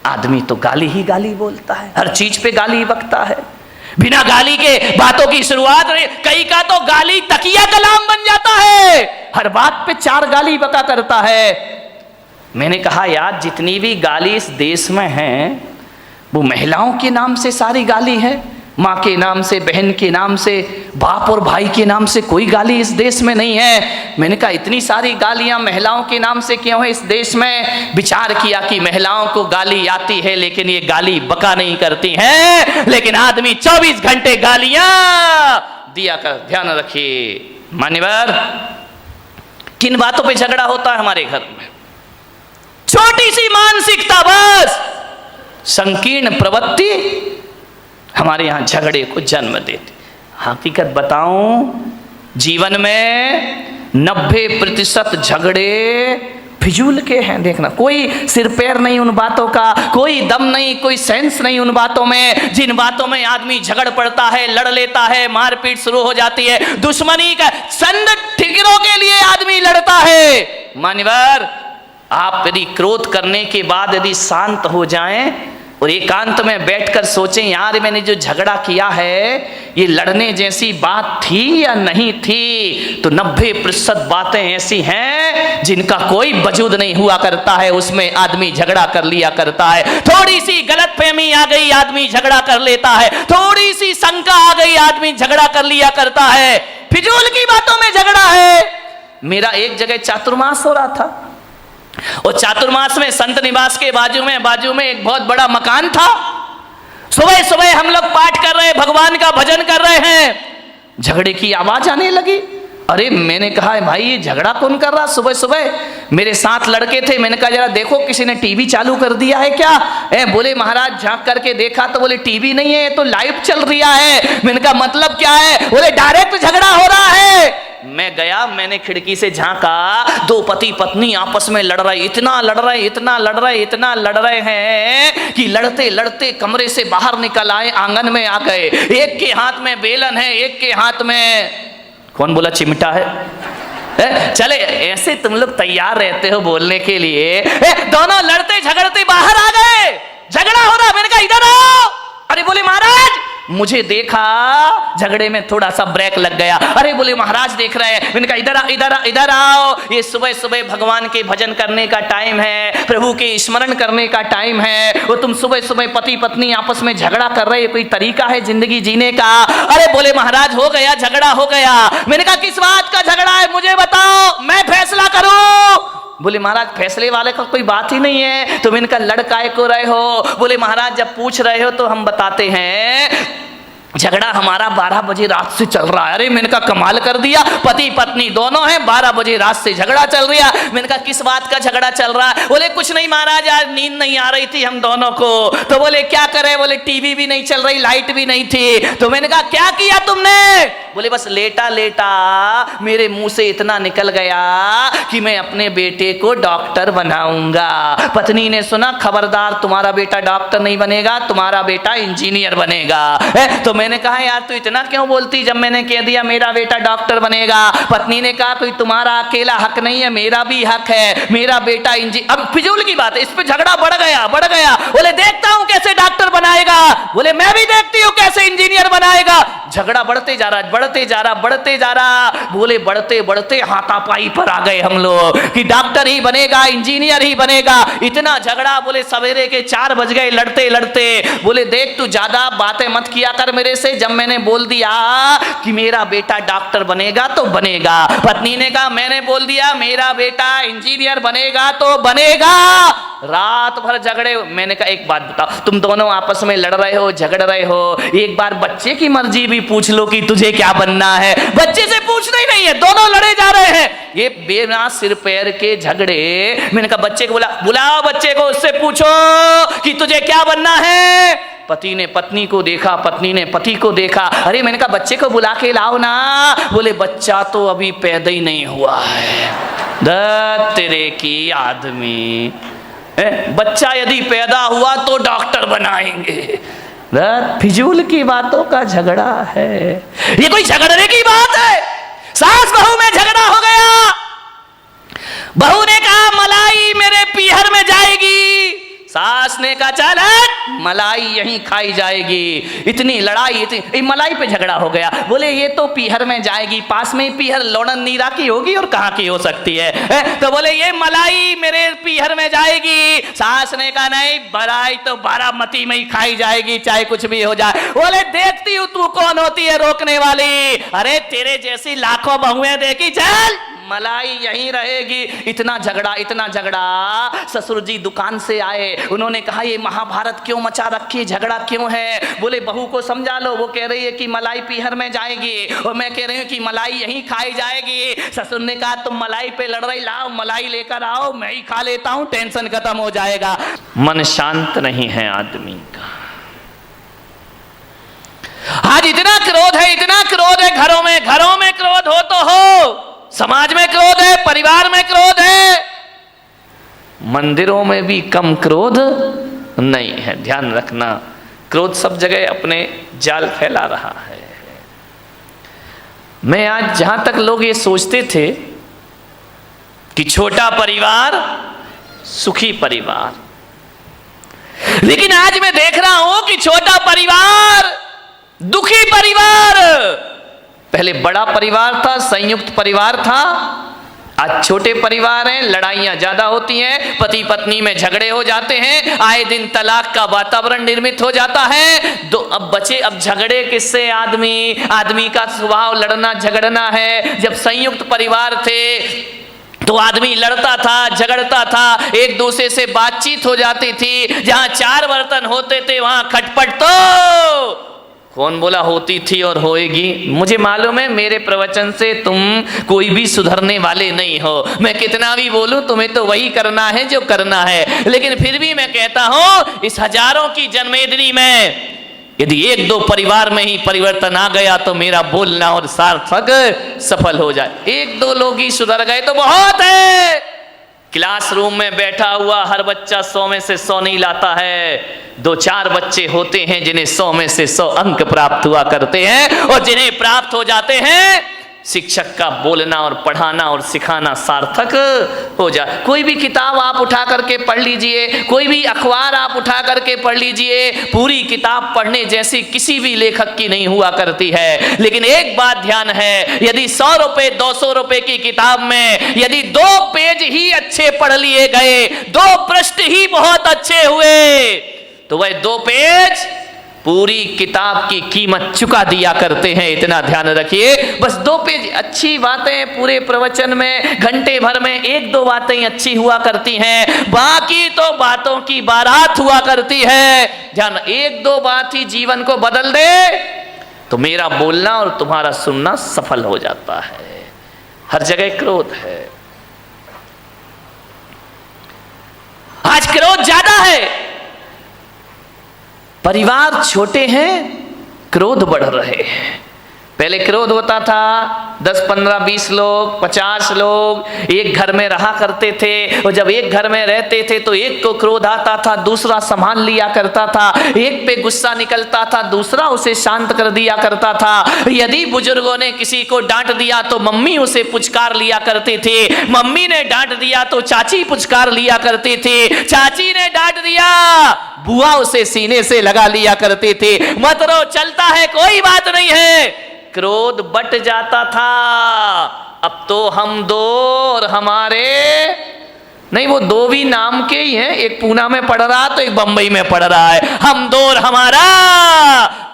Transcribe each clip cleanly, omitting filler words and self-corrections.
आदमी तो गाली ही गाली बोलता है, हर चीज पे गाली बकता है, बिना गाली के बातों की शुरुआत नहीं। कई का तो गाली तकिया कलाम बन जाता है, हर बात पे 4 गाली बका करता है। मैंने कहा यार जितनी भी गाली इस देश में है वो महिलाओं के नाम से सारी गाली है, माँ के नाम से, बहन के नाम से, बाप और भाई के नाम से कोई गाली इस देश में नहीं है। मैंने कहा इतनी सारी गालियां महिलाओं के नाम से क्यों है इस देश में? विचार किया कि महिलाओं को गाली आती है लेकिन ये गाली बका नहीं करती हैं, लेकिन आदमी 24 घंटे गालियां दिया कर। ध्यान रखिए मान्यवर, किन बातों पे झगड़ा होता है हमारे घर में? छोटी सी मानसिकता, बस संकीर्ण प्रवृत्ति हमारे यहां झगड़े को जन्म देती। हकीकत बताऊं, जीवन में 90% झगड़े फिजूल के हैं। देखना, कोई सिर पैर नहीं उन बातों का, कोई दम नहीं, कोई सेंस नहीं उन बातों में। जिन बातों में आदमी झगड़ पड़ता है, लड़ लेता है, मारपीट शुरू हो जाती है, दुश्मनी का संद ठिकरों के लिए आदमी लड़ता है। मान्यवर, आप यदि क्रोध करने के बाद यदि शांत हो जाएं और एकांत में बैठकर सोचें यार मैंने जो झगड़ा किया है ये लड़ने जैसी बात थी या नहीं थी, तो 90% बातें ऐसी हैं जिनका कोई वजूद नहीं हुआ करता है, उसमें आदमी झगड़ा कर लिया करता है। थोड़ी सी गलतफहमी आ गई आदमी झगड़ा कर लेता है, थोड़ी सी शंका आ गई आदमी झगड़ा कर लिया करता है, फिजूल की बातों में झगड़ा है। मेरा एक जगह चातुर्मास हो रहा था और चातुर्मास में संत निवास के बाजू में एक बहुत बड़ा मकान था। सुबह सुबह हम लोग पाठ कर रहे, भगवान का भजन कर रहे हैं, झगड़े की आवाज आने लगी। अरे मैंने कहा भाई ये झगड़ा कौन कर रहा सुबह सुबह? मेरे साथ लड़के थे, मैंने कहा जरा देखो किसी ने टीवी चालू कर दिया है क्या? बोले महाराज झांक करके देखा तो बोले टीवी नहीं है, तो लाइव चल रहा है। मैंने कहा मतलब क्या है? बोले डायरेक्ट झगड़ा हो रहा है। मैं गया, मैंने खिड़की से झांका, 2 पति पत्नी आपस में लड़ रहे, इतना लड़ रहे हैं कि लड़ते लड़ते कमरे से बाहर निकल आए, आंगन में आ गए। एक के हाथ में बेलन है, एक के हाथ में कौन बोला चिमटा है। चले ऐसे तुम लोग तैयार रहते हो बोलने के लिए। दोनों लड़ते झगड़ते बाहर आ गए, झगड़ा हो रहा। मैंने कहा इधर आओ। अरे बोले महाराज, मुझे देखा, झगड़े में थोड़ा सा ब्रेक लग गया। अरे बोले महाराज देख रहे हैं। मैंने कहा इधर आओ, ये सुबह सुबह भगवान के भजन करने का टाइम है, प्रभु के स्मरण करने का टाइम है, वो तुम सुबह सुबह पति पत्नी आपस में झगड़ा कर रहे, कोई तरीका है जिंदगी जीने का? अरे बोले महाराज हो गया, झगड़ा हो गया। मैंने कहा किस बात का झगड़ा है मुझे बताओ, मैं फैसला करूं। बोले महाराज फैसले वाले का कोई बात ही नहीं है, तुम इनका लड़काए को रहे हो। बोले महाराज जब पूछ रहे हो तो हम बताते हैं, झगड़ा हमारा 12 बजे रात से चल रहा है। अरे मैंने कहा कमाल कर दिया, पति पत्नी दोनों हैं, 12 बजे रात से झगड़ा चल रहा। मैंने कहा किस बात का झगड़ा चल रहा है? बोले कुछ नहीं महाराज, आज नींद नहीं आ रही थी हम दोनों को। तो बोले क्या करे? बोले टीवी भी नहीं चल रही, लाइट भी नहीं थी। तो मैंने कहा क्या किया तुमने? बोले बस लेटा लेटा मेरे मुंह से इतना निकल गया कि मैं अपने बेटे को डॉक्टर बनाऊंगा। पत्नी ने सुना, खबरदार तुम्हारा बेटा डॉक्टर नहीं बनेगा, तुम्हारा बेटा इंजीनियर बनेगा। तो मैंने कहा यार तू इतना क्यों बोलती, जब मैंने कह दिया मेरा बेटा डॉक्टर बनेगा। पत्नी ने कहा कोई तुम्हारा अकेला हक नहीं है, मेरा भी हक है, मेरा बेटा इंजीनियर। अब फिजूल की बात है, इस पे झगड़ा बढ़ गया। बोले देखता हूं कैसे डॉक्टर बनाएगा। बोले मैं भी देखती हूं कैसे इंजीनियर बनाएगा। झगड़ा बढ़ते जा रहा। बोले बढ़ते बढ़ते हाथापाई पर आ गए हम लोग कि डॉक्टर ही बनेगा, इंजीनियर ही बनेगा। इतना झगड़ा, बोले सवेरे के 4 बज गए लड़ते लड़ते। बोले देख तू ज्यादा बातें मत किया कर मेरे से, जब मैंने बोल दिया कि मेरा बेटा डॉक्टर बनेगा तो बनेगा। पत्नी ने कहा मैंने बोल दिया मेरा बेटा इंजीनियर बनेगा तो बनेगा। रात भर झगड़े। मैंने कहा एक बात बताओ, तुम दोनों आपस में लड़ रहे हो, झगड़ रहे हो, एक बार बच्चे की मर्जी भी पूछ लो कि तुझे क्या बनना है। बच्चे से पूछना ही नहीं है, दोनों लड़े जा रहे हैं, ये बिना सिर पैर के झगड़े। मैंने कहा बच्चे को बुलाओ बच्चे को, उससे पूछो कि तुझे क्या बनना है। पति ने पत्नी को देखा, पत्नी ने पति को देखा। अरे मैंने कहा बच्चे को बुला के लाओ ना। बोले बच्चा तो अभी पैदा ही नहीं हुआ है। तेरे की आदमी, बच्चा यदि पैदा हुआ तो डॉक्टर बनाएंगे। फिजूल की बातों का झगड़ा है, ये कोई झगड़ने की बात है? सास बहू में झगड़ा हो गया, बहू ने कहा मलाई मेरे पीहर में जाएगी, सास ने कहा चल मलाई यहीं खाई जाएगी। इतनी लड़ाई, इतनी मलाई पे झगड़ा हो गया। बोले ये तो पीहर में जाएगी, पास में ही पीहर लोणन नीरा की होगी और कहाँ की हो सकती है? तो बोले ये मलाई मेरे पीहर में जाएगी। सास ने कहा नहीं, मलाई तो बारामती में ही खाई जाएगी, चाहे कुछ भी हो जाए। बोले देखती हूँ तू कौन होती है रोकने वाली, अरे तेरे जैसी लाखों बहुएं देखी, चल मलाई यहीं रहेगी। इतना झगड़ा। ससुर जी दुकान से आए, उन्होंने कहा ये महाभारत क्यों मचा रखी, झगड़ा क्यों है? बोले बहू को समझा लो, वो कह रही है कि मलाई पीहर में जाएगी और मैं कह रही हूँ कि मलाई यहीं खाई जाएगी। ससुर ने कहा तुम मलाई पे लड़ रही, लाओ मलाई लेकर आओ, मैं ही खा लेता हूँ, टेंशन खत्म हो जाएगा। मन शांत नहीं है आदमी का। आज इतना क्रोध है, घरों में क्रोध हो तो हो, समाज में क्रोध है, परिवार में क्रोध है, मंदिरों में भी कम क्रोध नहीं है। ध्यान रखना, क्रोध सब जगह अपने जाल फैला रहा है। मैं आज जहां तक लोग ये सोचते थे कि छोटा परिवार सुखी परिवार, लेकिन आज मैं देख रहा हूं कि छोटा परिवार दुखी परिवार। पहले बड़ा परिवार था, संयुक्त परिवार था, आज छोटे परिवार हैं, लड़ाइयां ज्यादा होती हैं, पति पत्नी में झगड़े हो जाते हैं, आए दिन तलाक का वातावरण निर्मित हो जाता है। अब झगड़े किससे? आदमी का स्वभाव लड़ना झगड़ना है। जब संयुक्त परिवार थे तो आदमी लड़ता था, झगड़ता था, एक दूसरे से बातचीत हो जाती थी। जहां 4 बर्तन होते थे वहां खटपट तो कौन बोला होती थी और होएगी? मुझे मालूम है मेरे प्रवचन से तुम कोई भी सुधरने वाले नहीं हो। मैं कितना भी बोलूं तुम्हें तो वही करना है जो करना है, लेकिन फिर भी मैं कहता हूं इस हजारों की जन्मेदिनी में यदि 1-2 परिवार में ही परिवर्तन आ गया तो मेरा बोलना और सार्थक सफल हो जाए। 1-2 लोग ही सुधर गए तो बहुत है। क्लासरूम में बैठा हुआ हर बच्चा 100 में से 100 नहीं लाता है। 2-4 बच्चे होते हैं जिन्हें 100 में से 100 अंक प्राप्त हुआ करते हैं, और जिन्हें प्राप्त हो जाते हैं शिक्षक का बोलना और पढ़ाना और सिखाना सार्थक हो जाए। कोई भी किताब आप उठा करके पढ़ लीजिए, कोई भी अखबार आप उठा करके पढ़ लीजिए, पूरी किताब पढ़ने जैसी किसी भी लेखक की नहीं हुआ करती है। लेकिन एक बात ध्यान है, यदि 100 रुपए 200 रुपए की किताब में यदि 2 पेज ही अच्छे पढ़ लिए गए, 2 पृष्ठ ही बहुत अच्छे हुए, तो वह 2 पेज पूरी किताब की कीमत चुका दिया करते हैं। इतना ध्यान रखिए। बस 2 पेज अच्छी बातें पूरे प्रवचन में घंटे भर में 1-2 बातें अच्छी हुआ करती हैं, बाकी तो बातों की बारात हुआ करती है। ध्यान, 1-2 बात ही जीवन को बदल दे तो मेरा बोलना और तुम्हारा सुनना सफल हो जाता है। हर जगह क्रोध है, आज क्रोध ज्यादा है। परिवार छोटे हैं, क्रोध बढ़ रहे हैं। पहले क्रोध होता था 10, 15, 20 लोग, 50 लोग एक घर में रहा करते थे, और जब एक घर में रहते थे तो एक को क्रोध आता था, दूसरा संभाल लिया करता था। एक पे गुस्सा निकलता था, दूसरा उसे शांत कर दिया करता था। यदि बुजुर्गों ने किसी को डांट दिया तो मम्मी उसे पुचकार लिया करती थी, मम्मी ने डांट दिया तो चाची पुचकार लिया करती थी, चाची ने डांट दिया बुआ उसे सीने से लगा लिया करती थी। मत रो, चलता है, कोई बात नहीं है। क्रोध बट जाता था। अब तो हम 2 और हमारे नहीं, वो 2 भी नाम के ही हैं, एक पूना में पढ़ रहा तो एक बंबई में पढ़ रहा है। हम 2 और हमारा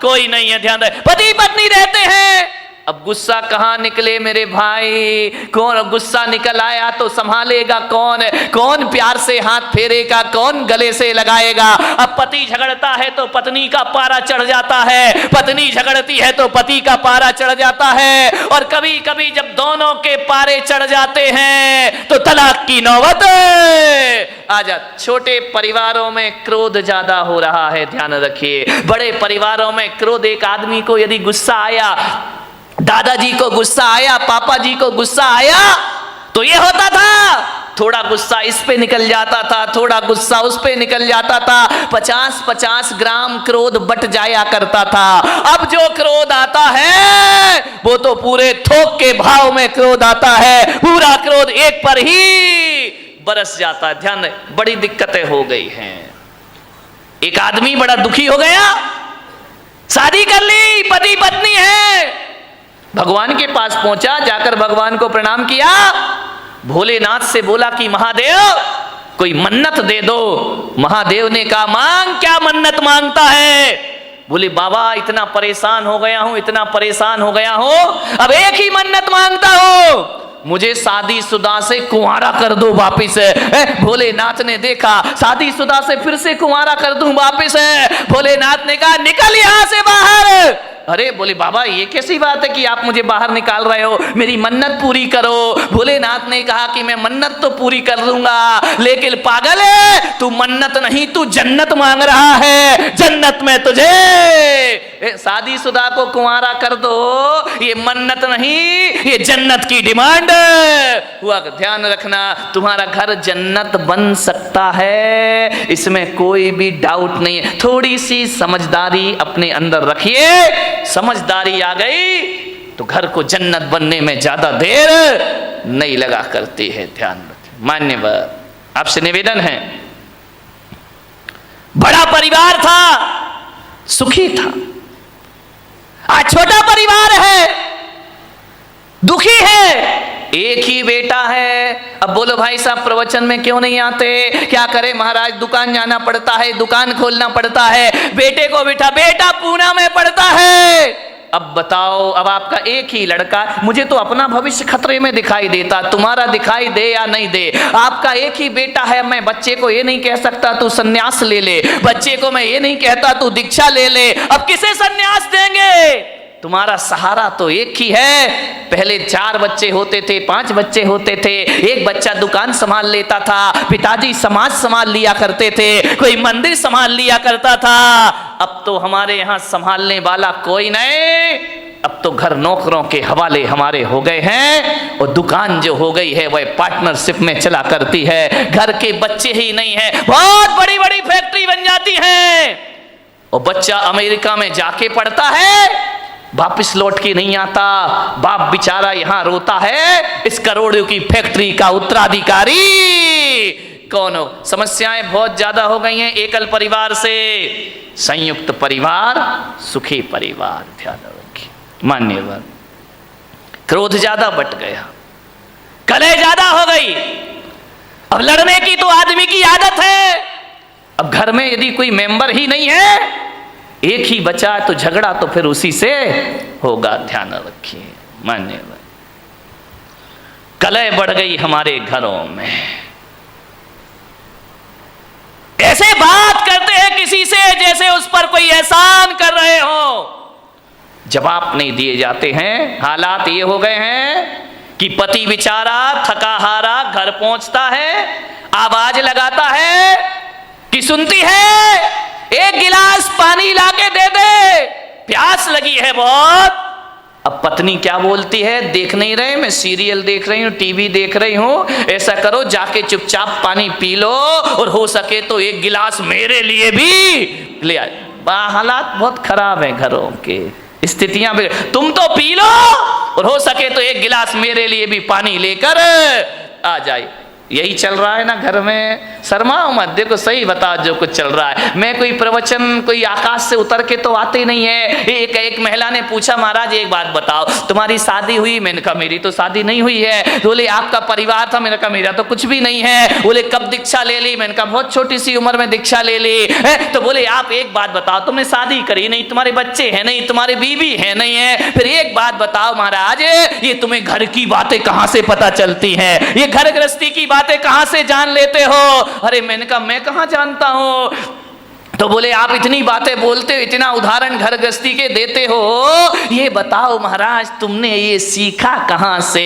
कोई नहीं है। ध्यान रहे, पति पत्नी रहते हैं। अब गुस्सा कहां निकले मेरे भाई? कौन गुस्सा निकल आया तो संभालेगा कौन? कौन प्यार से हाथ फेरेगा? कौन गले से लगाएगा? अब पति झगड़ता है तो पत्नी का पारा चढ़ जाता है, पत्नी झगड़ती है तो पति का पारा चढ़ जाता है, और कभी कभी जब दोनों के पारे चढ़ जाते हैं तो तलाक की नौबत आ जाती। छोटे परिवारों में क्रोध ज्यादा हो रहा है, ध्यान रखिए। बड़े परिवारों में क्रोध, एक आदमी को यदि गुस्सा आया, दादाजी को गुस्सा आया, पापा जी को गुस्सा आया, तो ये होता था थोड़ा गुस्सा इस पे निकल जाता था, थोड़ा गुस्सा उस पे निकल जाता था। 50-50 ग्राम क्रोध बट जाया करता था। अब जो क्रोध आता है वो तो पूरे थोक के भाव में क्रोध आता है, पूरा क्रोध एक पर ही बरस जाता है। ध्यान रहे, बड़ी दिक्कतें हो गई हैं। एक आदमी बड़ा दुखी हो गया, शादी कर ली, पति पत्नी है, भगवान के पास पहुंचा, जाकर भगवान को प्रणाम किया, भोलेनाथ से बोला कि महादेव कोई मन्नत दे दो। महादेव ने कहा मांग, क्या मन्नत मांगता है? बोले बाबा इतना परेशान हो गया हूं, इतना परेशान हो गया हूं, अब एक ही मन्नत मांगता हूं, मुझे शादीशुदा से कुंवारा कर दो वापिस। भोलेनाथ ने देखा शादीशुदा से फिर से कुंवारा कर दूं वापिस। भोलेनाथ ने कहा निकल यहां से बाहर। अरे बोले बाबा ये कैसी बात है कि आप मुझे बाहर निकाल रहे हो, मेरी मन्नत पूरी करो। भोलेनाथ ने कहा कि मैं मन्नत तो पूरी कर दूंगा, लेकिन पागल है तू, मन्नत नहीं तू जन्नत मांग रहा है, जन्नत में तुझे शादीशुदा को कुंवारा कर दो, ये मन्नत नहीं ये जन्नत की डिमांड हुआ। ध्यान रखना तुम्हारा घर जन्नत बन सकता है, इसमें कोई भी डाउट नहीं है। थोड़ी सी समझदारी अपने अंदर रखिए, समझदारी आ गई तो घर को जन्नत बनने में ज्यादा देर नहीं लगा करती है। ध्यान रखें। मान्यवर आपसे निवेदन है, बड़ा परिवार था, सुखी था, आज छोटा परिवार है, दुखी है, एक ही बेटा है। अब बोलो भाई साहब प्रवचन में क्यों नहीं आते? क्या करे महाराज, दुकान जाना पड़ता है, दुकान खोलना पड़ता है, बेटे को बिठा, बेटा पूना में पड़ता है। अब बताओ, अब आपका एक ही लड़का, मुझे तो अपना भविष्य खतरे में दिखाई देता, तुम्हारा दिखाई दे या नहीं दे, आपका एक ही बेटा है। मैं बच्चे को ये नहीं कह सकता तू सन्यास ले ले, बच्चे को मैं ये नहीं कहता तू दीक्षा ले ले, अब किसे सन्यास देंगे? तुम्हारा सहारा तो एक ही है। पहले 4 बच्चे होते थे, 5 बच्चे होते थे, एक बच्चा दुकान संभाल लेता था, पिताजी समाज संभाल लिया करते थे, कोई मंदिर संभाल लिया करता था। अब तो हमारे यहाँ संभालने वाला कोई नहीं, अब तो घर नौकरों के हवाले हमारे हो गए हैं, और दुकान जो हो गई है वह पार्टनरशिप में चला करती है। घर के बच्चे ही नहीं है, बहुत बड़ी बड़ी फैक्ट्री बन जाती है, और बच्चा अमेरिका में जाके पढ़ता है, वापिस लौट के नहीं आता, बाप बेचारा यहां रोता है, इस करोड़ों की फैक्ट्री का उत्तराधिकारी कौन हो? समस्याएं बहुत ज्यादा हो गई हैं एकल परिवार से। संयुक्त परिवार सुखी परिवार। ध्यान रखिए मान्यवर, क्रोध ज्यादा बट गया, कलह ज्यादा हो गई, अब लड़ने की तो आदमी की आदत है। अब घर में यदि कोई मेंबर ही नहीं है, एक ही बचा तो झगड़ा तो फिर उसी से होगा। ध्यान रखिए मान्यवर, कलह बढ़ गई हमारे घरों में, ऐसे बात करते हैं किसी से जैसे उस पर कोई एहसान कर रहे हो, जवाब नहीं दिए जाते हैं। हालात ये हो गए हैं कि पति बेचारा थका हारा घर पहुंचता है, आवाज लगाता है कि सुनती है एक गिलास पानी लाके दे दे, प्यास लगी है बहुत। अब पत्नी क्या बोलती है, देख नहीं रहे मैं सीरियल देख रही हूँ, टीवी देख रही हूँ, ऐसा करो जाके चुपचाप पानी पी लो, और हो सके तो एक गिलास मेरे लिए भी ले आए। हालात बहुत खराब है घरों के, स्थितियां भी, तुम तो पी लो और हो सके तो एक गिलास मेरे लिए भी पानी लेकर आ जाए। यही चल रहा है ना घर में। शर्माओ मत, देखो सही बताओ जो कुछ चल रहा है। मैं कोई प्रवचन कोई आकाश से उतर के तो आते नहीं है। एक महिला ने पूछा महाराज एक बात बताओ, तुम्हारी शादी हुई? मैंने कहा मेरी तो शादी नहीं हुई है। बोले आपका परिवार था? मैंने कहा मेरा तो कुछ भी नहीं है। बोले कब दीक्षा ले ली? मैंने कहा बहुत छोटी सी उम्र में दीक्षा ले ली। तो बोले आप एक बात बताओ, तुमने शादी करी नहीं, तुम्हारे बच्चे हैं नहीं, तुम्हारे बीवी है नहीं है, फिर एक बात बताओ महाराज, ये तुम्हें घर की बातें कहां से पता चलती हैं? ये घर गृहस्थी की बातें कहां से जान लेते हो? अरे मैंने कहा मैं कहां जानता हूं। तो बोले आप इतनी बातें बोलते हो, इतना उदाहरण घर गृहस्थी के देते हो, ये बताओ महाराज तुमने ये सीखा कहां से?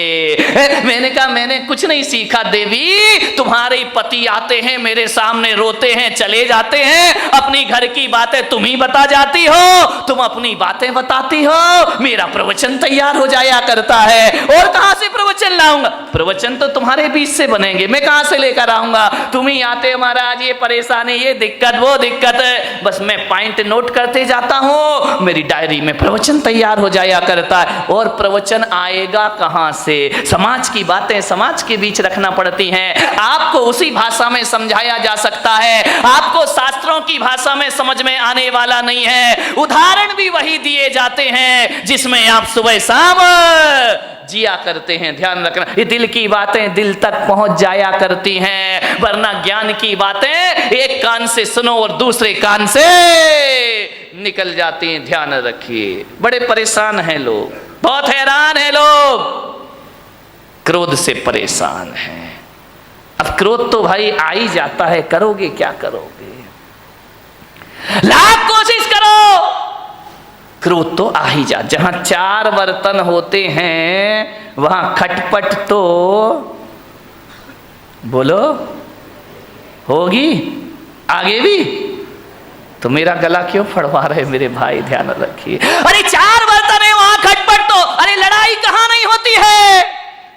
मैंने कहा मैंने कुछ नहीं सीखा देवी, तुम्हारे पति आते हैं मेरे सामने, रोते हैं चले जाते हैं, अपनी घर की बातें तुम ही बता जाती हो, तुम अपनी बातें बताती हो, मेरा प्रवचन तैयार हो जाया करता है। और कहां से प्रवचन लाऊंगा? प्रवचन तो तुम्हारे बीच से बनेंगे, मैं कहां से लेकर आऊंगा? तुम ही आते हो महाराज, ये परेशानी, ये दिक्कत, वो दिक्कत, बस मैं पॉइंट नोट करते जाता हूं, मेरी डायरी में प्रवचन तैयार हो जाया करता है। और प्रवचन आएगा कहां से? समाज की बातें समाज के बीच रखना पड़ती हैं। आपको उसी भाषा में समझाया जा सकता है, आपको शास्त्रों की भाषा में समझ में आने वाला नहीं है। उदाहरण भी वही दिए जाते हैं जिसमें आप सुबह शाम जिया करते हैं। ध्यान रखना, ये दिल की बातें दिल तक पहुंच जाया करती हैं, वरना ज्ञान की बातें एक कान से सुनो और दूसरे कान से निकल जाती हैं। ध्यान रखिए, बड़े परेशान हैं लोग, बहुत हैरान हैं लोग, क्रोध से परेशान हैं। अब क्रोध तो भाई आ ही जाता है, करोगे क्या करोगे? लाख कोशिश करो, क्रोध तो आ ही जा। जहां चार बर्तन होते हैं वहां खटपट तो बोलो होगी। आगे भी तो मेरा गला क्यों फड़वा रहे मेरे भाई? ध्यान रखिए। अरे चार बर्तन है वहां खटपट तो, अरे लड़ाई कहां नहीं होती है।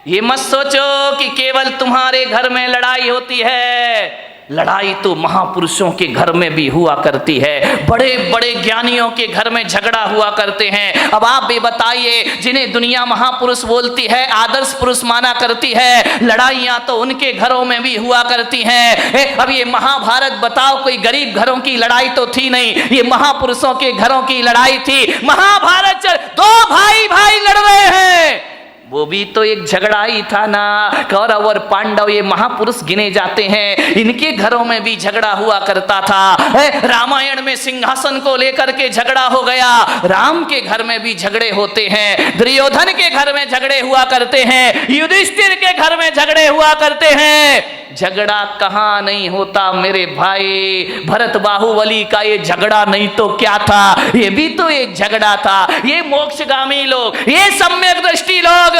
ये मत सोचो कि केवल तुम्हारे घर में लड़ाई होती है, लड़ाई तो महापुरुषों के घर में भी हुआ करती है, बड़े बड़े ज्ञानियों के घर में झगड़ा हुआ करते हैं। अब आप भी बताइए, जिन्हें दुनिया महापुरुष बोलती है, आदर्श पुरुष माना करती है, लड़ाइयां तो उनके घरों में भी हुआ करती हैं। अब ये महाभारत बताओ, कोई गरीब घरों की लड़ाई तो थी नहीं, ये महापुरुषों के घरों की लड़ाई थी। महाभारत दो भाई भाई लड़ रहे हैं, वो भी तो एक झगड़ा ही था ना। कौरव और पांडव ये महापुरुष गिने जाते हैं, इनके घरों में भी झगड़ा हुआ करता था। रामायण में सिंहासन को लेकर के झगड़ा हो गया, राम के घर में भी झगड़े होते हैं, दुर्योधन के घर में झगड़े हुआ करते हैं, युधिष्ठिर के घर में झगड़े हुआ करते हैं। झगड़ा कहां नहीं होता मेरे भाई? भरत बाहुबली का ये झगड़ा नहीं तो क्या था, ये भी तो एक झगड़ा था। ये मोक्षगामी लोग, ये सम्यक दृष्टि लोग,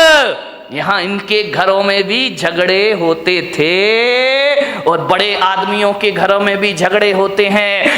यहां इनके घरों में भी झगड़े होते थे और बड़े आदमियों के घरों में भी झगड़े होते हैं।